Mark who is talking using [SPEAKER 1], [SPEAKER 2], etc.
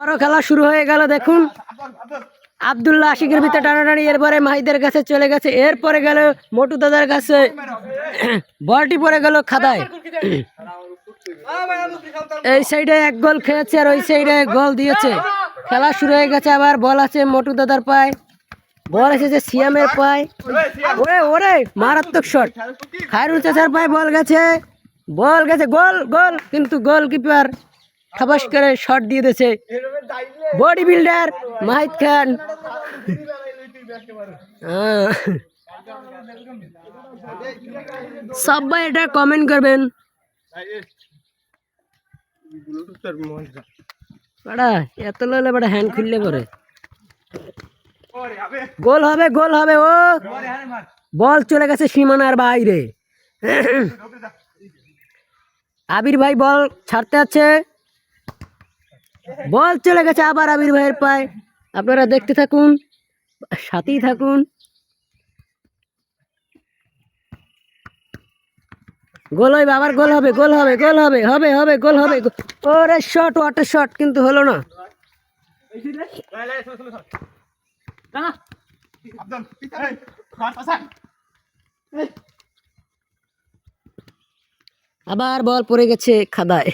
[SPEAKER 1] বড় খেলা শুরু হয়ে গেল। দেখুন আব্দুল্লাহ আশিকের ভিতরে টানাটানি, এরপরে মাহিদের কাছে চলে গেছে, এরপরে গেল মোটু দাদার কাছে, বলটি পরে গেল খাদায়। এই সাইডে এক গোল খেয়েছে আর ওই সাইডে গোল দিয়েছে। খেলা শুরু হয়ে গেছে। আবার বল আছে মোটু দাদার পায়, বল এসেছে সিয়ামের পায়। ওরে ওরে মারাত্মক শট, খায়রুল চাচার পায় বল গেছে, গোল গোল, কিন্তু গোলকিপার খাবাস করে শট দিয়ে দিয়েছে বডি বিল্ডার মাহিদ খান। সবাই এটা কমেন্ট করবেন। এত ললে বড় হ্যান্ড খুললে পরে গোল হবে, গোল হবে। ও বল চলে গেছে সীমানার বাইরে। আবির ভাই বল ছাড়তে আছে, বল চলে গেছে আবার আবির ভাইয়ের পায়। আপনারা দেখতে থাকুন, সাথেই থাকুন। গোল হবে, আবার গোল হবে, গোল হবে, গোল হবে, হবে হবে, গোল হবে। ওরে শট, ওয়াটার শট, কিন্তু হলো না। আবার বল পড়ে গেছে খাদায়।